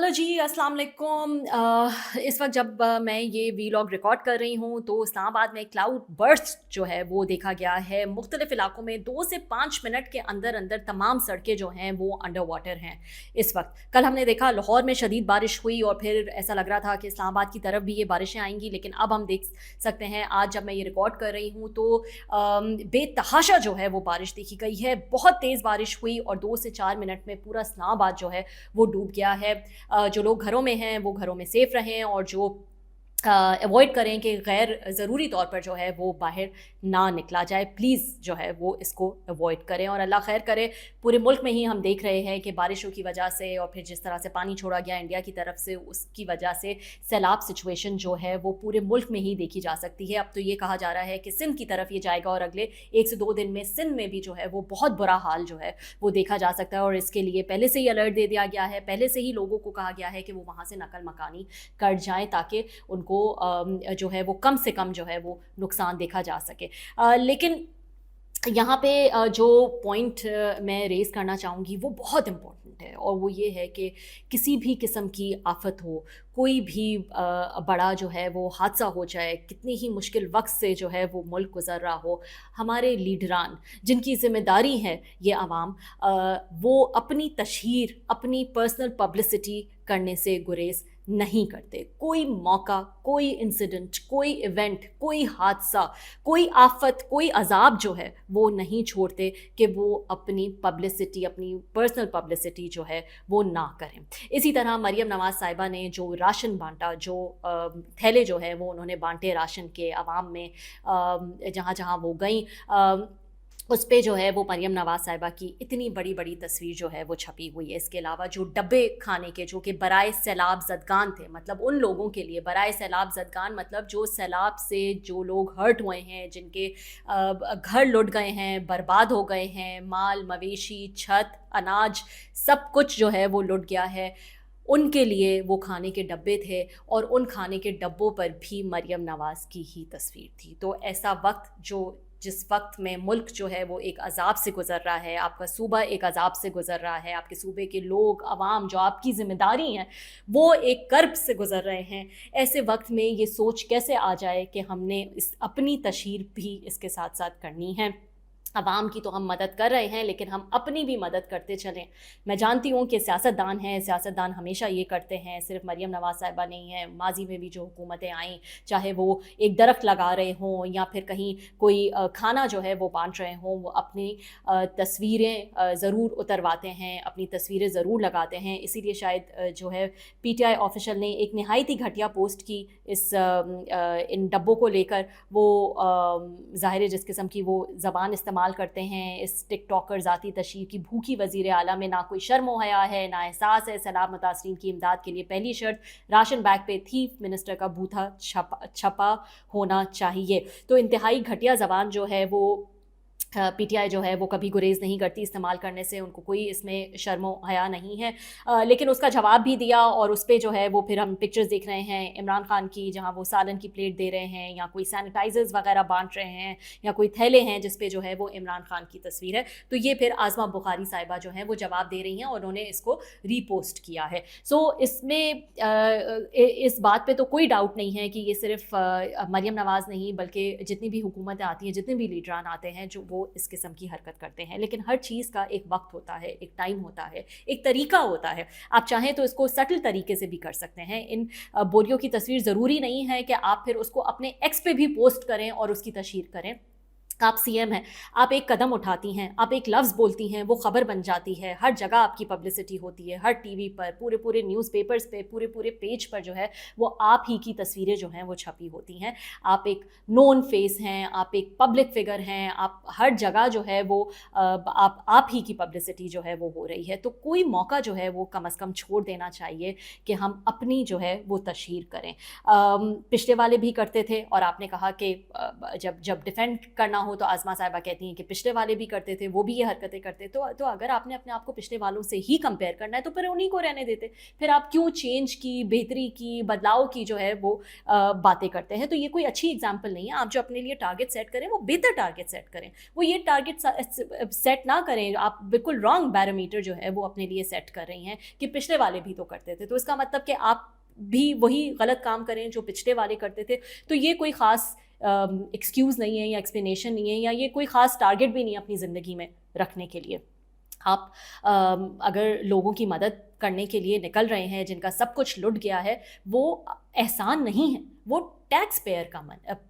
Hello जी, अस्सलाम वालेकुम। इस वक्त जब मैं ये वीलॉग रिकॉर्ड कर रही हूँ तो इस्लामाबाद में क्लाउड बर्स्ट जो है वो देखा गया है। मुख्तलिफ इलाकों में 2 से 5 मिनट के अंदर अंदर तमाम सड़कें जो हैं वो अंडर वाटर हैं इस वक्त। कल हमने देखा लाहौर में शदीद बारिश हुई और फिर ऐसा लग रहा था कि इस्लामाबाद की तरफ भी ये बारिशें आएंगी, लेकिन अब हम देख सकते हैं आज जब मैं ये रिकॉर्ड कर रही हूँ तो बेतहाशा जो है वो बारिश देखी गई है। बहुत तेज़ बारिश हुई और 2 से 4 मिनट में पूरा इस्लामाबाद जो है वो डूब गया है। जो लोग घरों में हैं वो घरों में सेफ रहें और जो अवॉइड करें कि गैर ज़रूरी तौर पर जो है वो बाहर ना निकला जाए, प्लीज़ जो है वो इसको अवॉइड करें और अल्लाह खैर करे। पूरे मुल्क में ही हम देख रहे हैं कि बारिशों की वजह से और फिर जिस तरह से पानी छोड़ा गया इंडिया की तरफ से, उसकी वजह से सैलाब सिचुएशन जो है वो पूरे मुल्क में ही देखी जा सकती है। अब तो ये कहा जा रहा है कि सिंध की तरफ ये जाएगा और अगले 1 से 2 दिन में सिंध में भी जो है वो बहुत बुरा हाल जो है वो देखा जा सकता है और इसके लिए पहले से ही अलर्ट दे दिया गया है। पहले से ही लोगों को कहा गया है कि वो वहाँ से नकल मकानी कर जाएँ ताकि उनको जो है वो कम से कम जो है वो नुकसान देखा जा सके। लेकिन यहाँ पे जो पॉइंट मैं रेज़ करना चाहूँगी वो बहुत इम्पोर्टेंट है और वो ये है कि किसी भी किस्म की आफ़त हो, कोई भी बड़ा जो है वो हादसा हो जाए, कितनी ही मुश्किल वक़्त से जो है वो मुल्क गुज़र रहा हो, हमारे लीडरान जिनकी ज़िम्मेदारी है ये अवाम, वो अपनी तशहीर, अपनी पर्सनल पब्लिसिटी करने से गुरेज़ नहीं करते। कोई मौका, कोई इंसिडेंट, कोई इवेंट, कोई हादसा, कोई आफ़त, कोई अज़ाब जो है वो नहीं छोड़ते कि वो अपनी पब्लिसिटी, अपनी पर्सनल पब्लिसिटी जो है वो ना करें। इसी तरह मरियम नवाज़ साहिबा ने जो राशन बाँटा, जो थैले जो है वो उन्होंने बाँटे राशन के अवाम में, जहाँ-जहाँ वो गईं, उस पे जो है वो मरियम नवाज़ साहिबा की इतनी बड़ी बड़ी तस्वीर जो है वो छपी हुई है। इसके अलावा जो डब्बे खाने के जो कि बराए सैलाब ज़दगान थे, मतलब उन लोगों के लिए बराए सैलाब ज़दगान, मतलब जो सैलाब से जो लोग हर्ट हुए हैं, जिनके घर लुट गए हैं, बर्बाद हो गए हैं, माल मवेशी, छत, अनाज, सब कुछ जो है वो लुट गया है। उनके लिए वो खाने के डब्बे थे और उन खाने के डब्बों पर भी मरियम नवाज़ की ही तस्वीर थी। तो ऐसा वक्त जिस वक्त में मुल्क जो है वो एक अज़ाब से गुज़र रहा है, आपका सूबा एक अज़ाब से गुज़र रहा है, आपके सूबे के लोग, अवाम जो आपकी ज़िम्मेदारी हैं वो एक कर्ब से गुज़र रहे हैं, ऐसे वक्त में ये सोच कैसे आ जाए कि हमने इस अपनी तशहीर भी इसके साथ साथ करनी है। अवाम की तो हम मदद कर रहे हैं लेकिन हम अपनी भी मदद करते चलें। मैं जानती हूँ कि सियासतदान हैं, सियासतदान हमेशा ये करते हैं, सिर्फ मरियम नवाज़ साहिबा नहीं है, माजी में भी जो हुकूमतें आईं, चाहे वो एक दरख्त लगा रहे हों या फिर कहीं कोई खाना जो है वो बांट रहे हों, वो अपनी तस्वीरें ज़रूर उतरवाते हैं, अपनी तस्वीरें ज़रूर लगाते हैं। इसीलिए शायद जो है PTI ऑफिशियल ने एक नहायत ही घटिया पोस्ट की इन डब्बों को लेकर। वो ज़ाहिर है जिस किस्म की वो ज़बान इस्तेमाल करते हैं, इस टिकटॉकर ज़ाती तशहीर की भूखी वज़ीर आला में ना कोई शर्म व हया है, ना एहसास है। सैलाब मुतासरीन की इमदाद के लिए पहली शर्त राशन बैग पे चीफ मिनिस्टर का बूथा छपा होना चाहिए। तो इंतहाई घटिया ज़बान जो है वो PTI जो है वो कभी गुरेज़ नहीं करती इस्तेमाल करने से, उनको कोई इसमें शर्म व हया नहीं है। लेकिन उसका जवाब भी दिया और उस पे जो है वो फिर हम पिक्चर्स देख रहे हैं इमरान खान की, जहाँ वो सालन की प्लेट दे रहे हैं या कोई सैनिटाइज़र्स वगैरह बांट रहे हैं या कोई थैले हैं जिस पे जो है वो इमरान खान की तस्वीर है। तो ये फिर आज़मा बुखारी साहिबा जो हैं वो जवाब दे रही हैं और उन्होंने इसको रीपोस्ट किया है। सो इसमें इस बात पे तो कोई डाउट नहीं है कि ये सिर्फ मरियम नवाज़ नहीं बल्कि जितनी भी हुकूमतें आती हैं, जितने भी लीडरान आते हैं जो वो इस किस्म की हरकत करते हैं। लेकिन हर चीज़ का एक वक्त होता है, एक टाइम होता है, एक तरीका होता है। आप चाहें तो इसको सटल तरीके से भी कर सकते हैं। इन बोरियों की तस्वीर ज़रूरी नहीं है कि आप फिर उसको अपने एक्स पे भी पोस्ट करें और उसकी तशहीर करें। आप CM हैं, आप एक कदम उठाती हैं, आप एक लफ्ज़ बोलती हैं, वो ख़बर बन जाती है, हर जगह आपकी पब्लिसिटी होती है, हर TV पर, पूरे पूरे न्यूज़पेपर्स पे, पूरे पूरे पेज पर जो है वो आप ही की तस्वीरें जो हैं वो छपी होती हैं। आप एक नोन फेस हैं, आप एक पब्लिक फ़िगर हैं, आप हर जगह जो है वो आप ही की पब्लिसिटी जो है वो हो रही है। तो कोई मौका जो है वो कम अज़ कम छोड़ देना चाहिए कि हम अपनी जो है वो तशहीर करें। पिछले वाले भी करते थे और आपने कहा कि जब डिफेंड करना हो तो आज़मा साहिबा कहती हैं कि पिछले वाले भी करते थे, वो भी ये हरकतें करते। तो अगर आपने अपने आप को पिछले वालों से ही कंपेयर करना है तो फिर उन्हीं को रहने देते, फिर आप क्यों चेंज की, बेहतरी की, बदलाव की जो है वो बातें करते हैं। तो ये कोई अच्छी एग्जाम्पल नहीं है। आप जो अपने लिए टारगेट सेट करें वो बेहतर टारगेट सेट करें, वो ये टारगेट सेट ना करें, आप बिल्कुल रॉन्ग बैरोमीटर जो है वो अपने लिए सेट कर रही हैं कि पिछले वाले भी तो करते थे, तो इसका मतलब कि आप भी वही गलत काम करें जो पिछले वाले करते थे। तो ये कोई ख़ास एक्सक्यूज़ नहीं है या एक्सप्लेनेशन नहीं है, या ये कोई ख़ास टारगेट भी नहीं है अपनी ज़िंदगी में रखने के लिए। आप अगर लोगों की मदद करने के लिए निकल रहे हैं जिनका सब कुछ लुट गया है, वो एहसान नहीं है, वो टैक्स पेयर का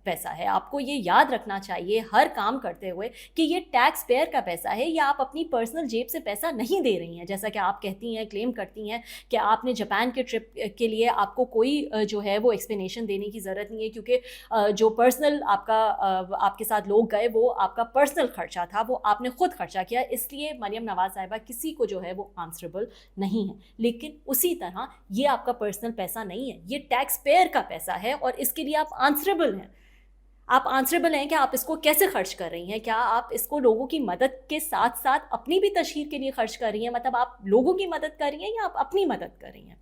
पैसा है। आपको ये याद रखना चाहिए हर काम करते हुए कि ये टैक्स पेयर का पैसा है, या आप अपनी पर्सनल जेब से पैसा नहीं दे रही हैं। जैसा कि आप कहती हैं, क्लेम करती हैं कि आपने जापान के ट्रिप के लिए आपको कोई जो है वो एक्सप्लेनेशन देने की ज़रूरत नहीं है, क्योंकि जो पर्सनल आपके साथ लोग गए वो आपका पर्सनल खर्चा था, वो आपने ख़ुद खर्चा किया, इसलिए मरियम नवाज़ साहिबा किसी को जो है वो आंसरेबल नहीं है। लेकिन उसी तरह ये आपका पर्सनल पैसा नहीं है, ये टैक्स पेयर का पैसा है, और इसके लिए आप आंसरेबल हैं। आप आंसरेबल हैं कि आप इसको कैसे खर्च कर रही हैं। क्या आप इसको लोगों की मदद के साथ साथ अपनी भी तशहीर के लिए खर्च कर रही हैं? मतलब आप लोगों की मदद कर रही हैं या आप अपनी मदद कर रही हैं?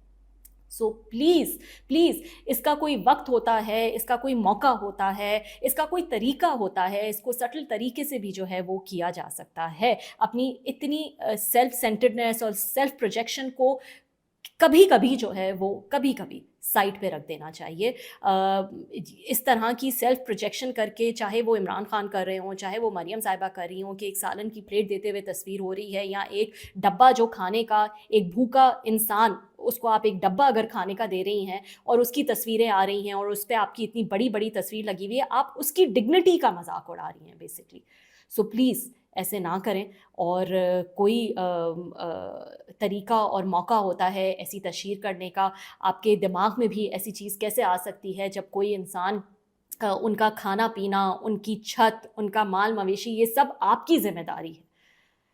सो प्लीज़ इसका कोई वक्त होता है, इसका कोई मौका होता है, इसका कोई तरीका होता है, इसको सटल तरीके से भी जो है वो किया जा सकता है। अपनी इतनी सेल्फ सेंटर्डनेस और सेल्फ प्रोजेक्शन को कभी कभी जो है वो कभी साइड पे रख देना चाहिए। इस तरह की सेल्फ प्रोजेक्शन करके, चाहे वो इमरान खान कर रहे हों, चाहे वो मरियम साहिबा कर रही हों कि एक सालन की प्लेट देते हुए तस्वीर हो रही है, या एक डब्बा जो खाने का, एक भूखा इंसान उसको आप एक डब्बा अगर खाने का दे रही हैं और उसकी तस्वीरें आ रही हैं और उस पर आपकी इतनी बड़ी बड़ी तस्वीर लगी हुई है, आप उसकी डिग्निटी का मजाक उड़ा रही हैं बेसिकली। सो प्लीज़ ऐसे ना करें। और कोई तरीका और मौका होता है ऐसी तशहीर करने का। आपके दिमाग में भी ऐसी चीज़ कैसे आ सकती है जब कोई इंसान उनका खाना पीना, उनकी छत, उनका माल मवेशी, ये सब आपकी ज़िम्मेदारी है,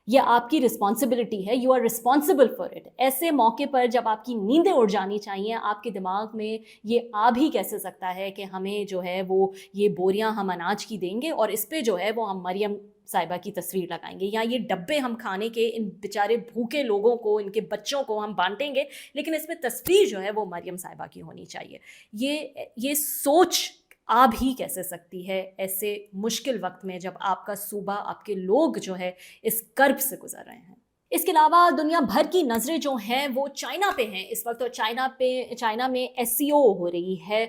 ये आपकी रिस्पॉन्सिबिलिटी है, you are responsible for it. ऐसे मौके पर जब आपकी नींदें उड़ जानी चाहिए, आपके दिमाग में ये आ भी कैसे सकता है कि हमें जो है वो ये बोरियां हम अनाज की देंगे और इस पे जो है वो हम मरियम साहिबा की तस्वीर लगाएंगे, या ये डब्बे हम खाने के इन बेचारे भूखे लोगों को, इनके बच्चों को हम बांटेंगे, लेकिन इसमें तस्वीर जो है वो मरियम साहिबा की होनी चाहिए। ये सोच आ भी कैसे सकती है ऐसे मुश्किल वक्त में जब आपका सूबा, आपके लोग जो है इस कर्ब से गुजर रहे हैं। इसके अलावा दुनिया भर की नज़रें जो हैं वो चाइना पे हैं इस वक्त, और चाइना में एससीओ हो रही है,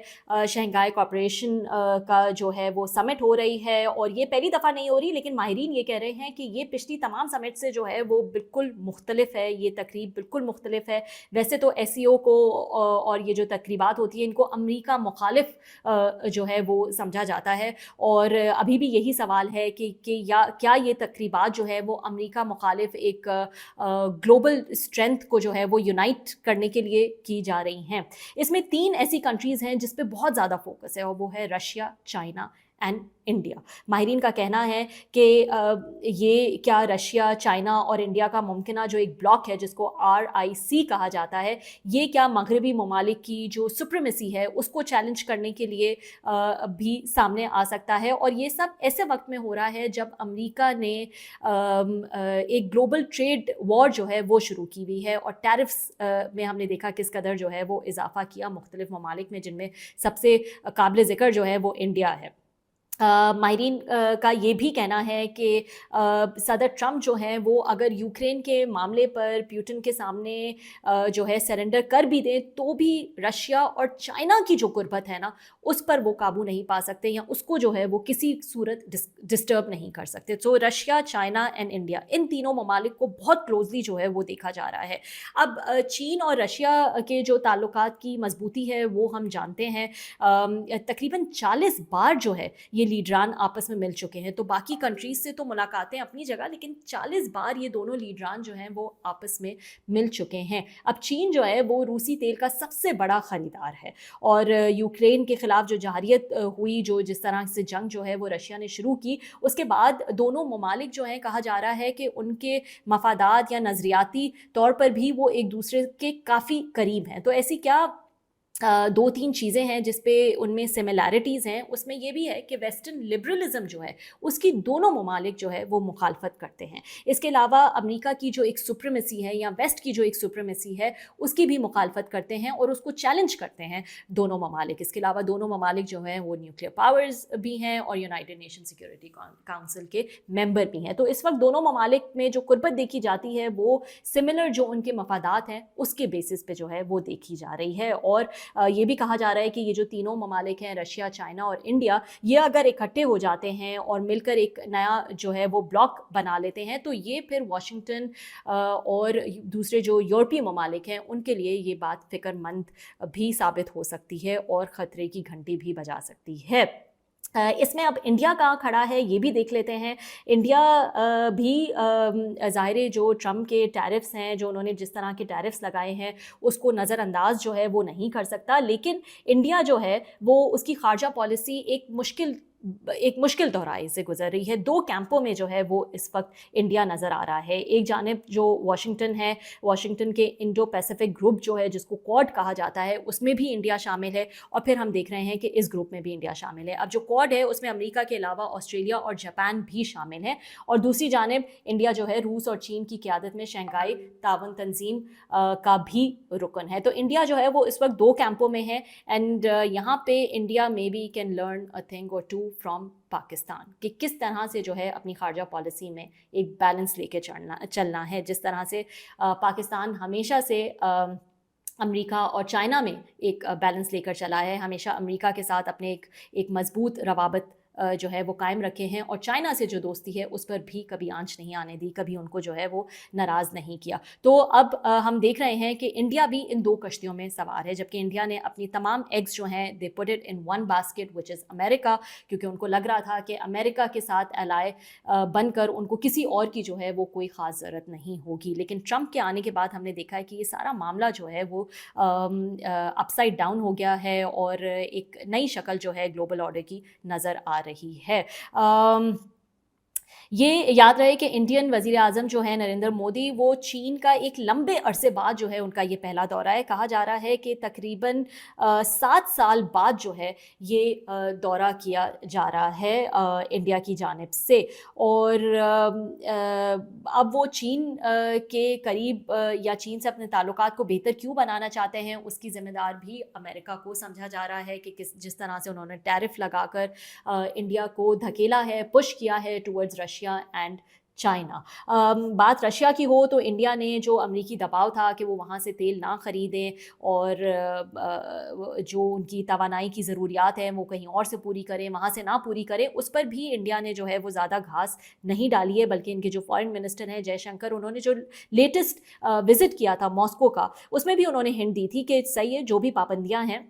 शंघाई कॉरपोरेशन का जो है वो समिट हो रही है, और ये पहली दफ़ा नहीं हो रही, लेकिन माहिरीन ये कह रहे हैं कि ये पिछली तमाम समिट से जो है वो बिल्कुल मुख्तलिफ है, ये तकरीब बिल्कुल मुख्तलिफ है। वैसे तो एससीओ को और ये जो तकरीबात होती है इनको अमरीका मुखालिफ जो है वो समझा जाता है, और अभी भी यही सवाल है कि क्या ये तकरीबात जो है वो अमरीका मुखालिफ एक ग्लोबल स्ट्रेंथ को जो है वो यूनाइट करने के लिए की जा रही हैं। इसमें 3 ऐसी कंट्रीज़ हैं जिस पे बहुत ज़्यादा फोकस है, और वो है रशिया, चाइना एंड इंडिया। माहिरीन का कहना है कि ये क्या रशिया, चाइना और इंडिया का मुमकिना जो एक ब्लॉक है जिसको RIC कहा जाता है, ये क्या मगरबी ममालिक की जो सुप्रीमेसी है उसको चैलेंज करने के लिए भी सामने आ सकता है। और ये सब ऐसे वक्त में हो रहा है जब अमेरिका ने एक ग्लोबल ट्रेड वॉर जो है वो शुरू की हुई है, और टैरिफ्स में हमने देखा किस कदर जो है वो इजाफा किया मुख्तलिफ ममालिक में, जिनमें सबसे काबिल ज़िक्र जो है वो इंडिया है। माहिरीन का ये भी कहना है कि सदर ट्रंप जो हैं वो अगर यूक्रेन के मामले पर पुतिन के सामने जो है सरेंडर कर भी दें तो भी रशिया और चाइना की जो कुर्बत है ना उस पर वो काबू नहीं पा सकते, या उसको जो है वो किसी सूरत डिस्टर्ब नहीं कर सकते। तो रशिया, चाइना एंड इंडिया, इन तीनों ममालिक को बहुत क्लोजली जो है वो देखा जा रहा है। अब चीन और रशिया के जो ताल्लुकात की मजबूती है वो हम जानते हैं, तकरीबन 40 बार जो है ये लीडरान आपस में मिल चुके हैं। तो बाकी कंट्रीज से तो मुलाकातें अपनी जगह, लेकिन 40 बार ये दोनों लीडरान जो हैं वो आपस में मिल चुके हैं। अब चीन जो है वो रूसी तेल का सबसे बड़ा ख़रीदार है, और यूक्रेन के ख़िलाफ़ जो जहारियत हुई, जो जिस तरह से जंग जो है वो रशिया ने शुरू की, उसके बाद दोनों ममालिक जो हैं कहा जा रहा है कि उनके मफादात या नज़रियाती तौर पर भी वो एक दूसरे के काफ़ी करीब हैं। तो ऐसी क्या दो तीन चीज़ें हैं जिस पे उनमें सिमिलैरिटीज़ हैं, उसमें ये भी है कि वेस्टर्न लिबरलिज़म जो है उसकी दोनों ममालिक जो है वो मुखालफत करते हैं। इसके अलावा अमेरिका की जो एक सुप्रीमेसी है या वेस्ट की जो एक सुप्रीमेसी है उसकी भी मुखालफत करते हैं और उसको चैलेंज करते हैं दोनों ममालिक। इसके अलावा दोनों ममालिक जो हैं वो न्यूक्लियर पावर्स भी हैं और यूनाइटेड नेशन सिक्योरिटी काउंसिल के मेंबर भी हैं। तो इस वक्त दोनों ममालिक में जो कुर्बत देखी जाती है वो सिमिलर जो उनके मफादात हैं उसके बेसिस पे जो है वो देखी जा रही है। और ये भी कहा जा रहा है कि ये जो तीनों ममालिक हैं, रशिया, चाइना और इंडिया, ये अगर इकट्ठे हो जाते हैं और मिलकर एक नया जो है वो ब्लॉक बना लेते हैं तो ये फिर वाशिंगटन और दूसरे जो यूरोपीय ममालिक हैं उनके लिए ये बात फिक्रमंद भी साबित हो सकती है और ख़तरे की घंटी भी बजा सकती है। इसमें अब इंडिया कहाँ खड़ा है ये भी देख लेते हैं। इंडिया भी ज़ाहिर है जो ट्रम्प के टैरिफ्स हैं, जो उन्होंने जिस तरह के टैरिफ्स लगाए हैं उसको नज़रअंदाज जो है वो नहीं कर सकता, लेकिन इंडिया जो है वो उसकी खारजा पॉलिसी एक मुश्किल दौराई से गुजर रही है। दो कैंपों में जो है वो इस वक्त इंडिया नज़र आ रहा है। एक जानिब जो वाशिंगटन है, वाशिंगटन के इंडो पैसिफिक ग्रुप जो है जिसको क्वाड कहा जाता है उसमें भी इंडिया शामिल है और फिर हम देख रहे हैं कि इस ग्रुप में भी इंडिया शामिल है। अब जो क्वाड है उसमें अमेरिका के अलावा ऑस्ट्रेलिया और जापान भी शामिल है और दूसरी जानिब इंडिया जो है रूस और चीन की क़यादत में शंघाई ताउन तंजीम का भी रुकन है। तो इंडिया जो है वो इस वक्त दो कैंपों में है एंड यहाँ पे India may be can learn a thing और टू फ्रॉम पाकिस्तान कि किस तरह से जो है अपनी खारजा पॉलिसी में एक बैलेंस लेके चलना है। जिस तरह से पाकिस्तान हमेशा से अमेरिका और चाइना में एक बैलेंस लेकर चला है, हमेशा अमेरिका के साथ अपने एक मजबूत रवाबत जो है वो कायम रखे हैं और चाइना से जो दोस्ती है उस पर भी कभी आंच नहीं आने दी, कभी उनको जो है वो नाराज़ नहीं किया। तो अब हम देख रहे हैं कि इंडिया भी इन दो कश्तियों में सवार है, जबकि इंडिया ने अपनी तमाम एग्स जो हैं they put it in one basket which is America, क्योंकि उनको लग रहा था कि अमेरिका के साथ एलाय बनकर उनको किसी और की जो है वो कोई ख़ास ज़रूरत नहीं होगी। लेकिन ट्रंप के आने के बाद हमने देखा है कि ये सारा मामला जो है वो अपसाइड डाउन हो गया है और एक नई शक्ल जो है ग्लोबल ऑर्डर की नज़र आ रही है। ये याद रहे कि इंडियन वज़ीर आज़म जो है नरेंद्र मोदी, वो चीन का एक लंबे अरसे बाद जो है उनका ये पहला दौरा है। कहा जा रहा है कि तकरीबन 7 साल बाद जो है ये दौरा किया जा रहा है इंडिया की जानिब से। और अब वो चीन के करीब या चीन से अपने ताल्लुकात को बेहतर क्यों बनाना चाहते हैं उसकी ज़िम्मेदार भी अमेरिका को समझा जा रहा है कि जिस तरह से उन्होंने टैरिफ लगाकर इंडिया को धकेला है, पुश किया है टुवर्ड्स रशिया एंड चाइना। बात रशिया की हो तो इंडिया ने जो अमरीकी दबाव था कि वो वहाँ से तेल ना ख़रीदें और जो उनकी तवानाई की ज़रूरियात हैं वो कहीं और से पूरी करें, वहाँ से ना पूरी करें, उस पर भी इंडिया ने जो है वो ज़्यादा घास नहीं डाली है। बल्कि इनके जो फॉरेन मिनिस्टर हैं जयशंकर, उन्होंने जो लेटेस्ट विज़िट किया था मॉस्को का, उसमें भी उन्होंने हिंट दी थी कि सही है जो भी पाबंदियाँ हैं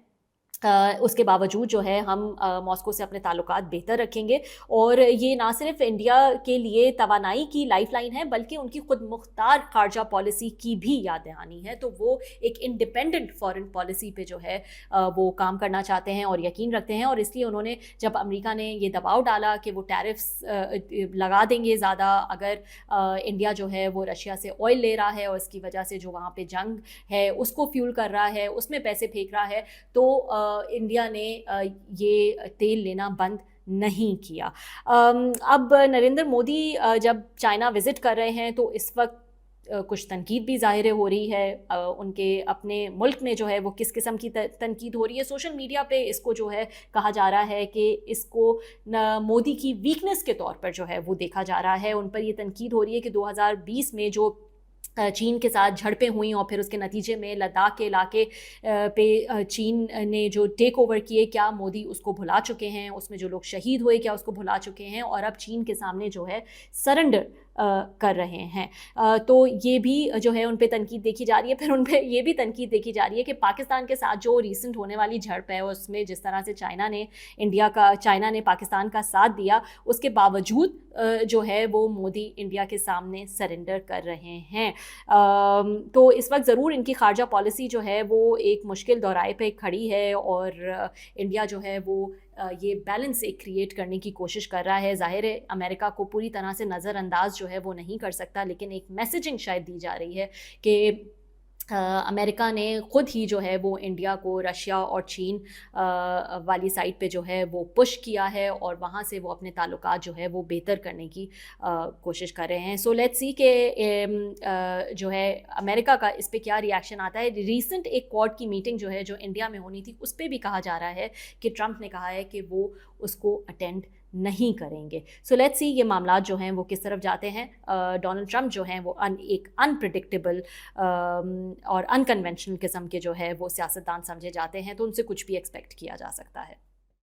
उसके बावजूद जो है हम मॉस्को से अपने ताल्लुकात बेहतर रखेंगे। और ये ना सिर्फ इंडिया के लिए तवानाई की लाइफलाइन है बल्कि उनकी खुद मुख्तार खारजा पॉलिसी की भी याद दहानी है। तो वो एक इंडिपेंडेंट फॉरेन पॉलिसी पे जो है वो काम करना चाहते हैं और यकीन रखते हैं। और इसलिए उन्होंने जब अमेरिका ने ये दबाव डाला कि वो टैरिफ्स लगा देंगे ज़्यादा अगर इंडिया जो है वो रशिया से ऑयल ले रहा है और इसकी वजह से जो वहाँ पे जंग है उसको फ्यूल कर रहा है, उसमें पैसे फेंक रहा है, तो इंडिया ने ये तेल लेना बंद नहीं किया। अब नरेंद्र मोदी जब चाइना विज़िट कर रहे हैं तो इस वक्त कुछ तनकीद भी ज़ाहिर हो रही है। उनके अपने मुल्क में जो है वो किस किस्म की तनकीद हो रही है। सोशल मीडिया पे इसको जो है कहा जा रहा है कि इसको मोदी की वीकनेस के तौर पर जो है वो देखा जा रहा है। उन पर ये तनकीद हो रही है कि 2020 में जो चीन के साथ झड़पें हुई और फिर उसके नतीजे में लद्दाख के इलाके पे चीन ने जो टेक ओवर किए, क्या मोदी उसको भुला चुके हैं? उसमें जो लोग शहीद हुए क्या उसको भुला चुके हैं? और अब चीन के सामने जो है सरेंडर कर रहे हैं। तो ये भी जो है उन पे तनकीद देखी जा रही है। फिर उन पे ये भी तनकीद देखी जा रही है कि पाकिस्तान के साथ जो रीसेंट होने वाली झड़प है उसमें जिस तरह से चाइना ने पाकिस्तान का साथ दिया, उसके बावजूद जो है वो मोदी इंडिया के सामने सरेंडर कर रहे हैं। तो इस वक्त ज़रूर इनकी खारजा पॉलिसी जो है वो एक मुश्किल दौराए पे खड़ी है और इंडिया जो है वो ये बैलेंस एक क्रिएट करने की कोशिश कर रहा है। ज़ाहिर है अमेरिका को पूरी तरह से नज़रअंदाज जो है वो नहीं कर सकता, लेकिन एक मैसेजिंग शायद दी जा रही है कि अमेरिका ने ख़ुद ही जो है वो इंडिया को रशिया और चीन वाली साइड पे जो है वो पुश किया है और वहाँ से वो अपने ताल्लुकात जो है वो बेहतर करने की कोशिश कर रहे हैं। सो लेट्स सी कि जो है अमेरिका का इस पे क्या रिएक्शन आता है। रिसेंट एक क्वाड की मीटिंग जो है जो इंडिया में होनी थी, उस पे भी कहा जा रहा है कि ट्रंप ने कहा है कि वो उसको अटेंड नहीं करेंगे। सो लेट्स सी ये मामला जो हैं वो किस तरफ जाते हैं। डोनाल्ड ट्रंप जो हैं वो एक अनप्रिडिक्टेबल और अनकन्वेंशनल किस्म के जो है वो सियासतदान समझे जाते हैं, तो उनसे कुछ भी एक्सपेक्ट किया जा सकता है।